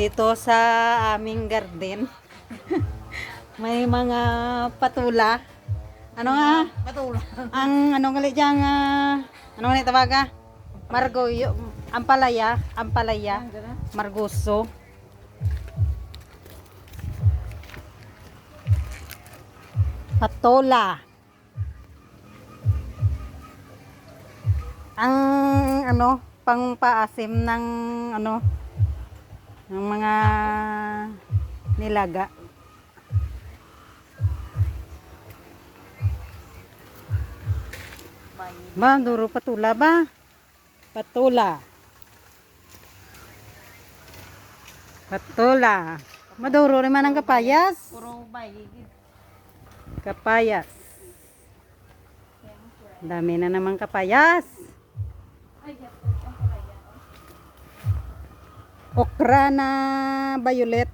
Dito sa aming garden. May mga patula. Ano nga? Patula. Ang ano gali diyang ano nga tawaga? Margo, ampalaya, margoso. Patola. Ang ano, pangpaasim ng ano, ng mga nilaga. Ba, duro patula ba? Patula. Patula. Maduro rin man ang kapayas. Puro bay. Kapayas. Dami na namang kapayas. Okra na violet.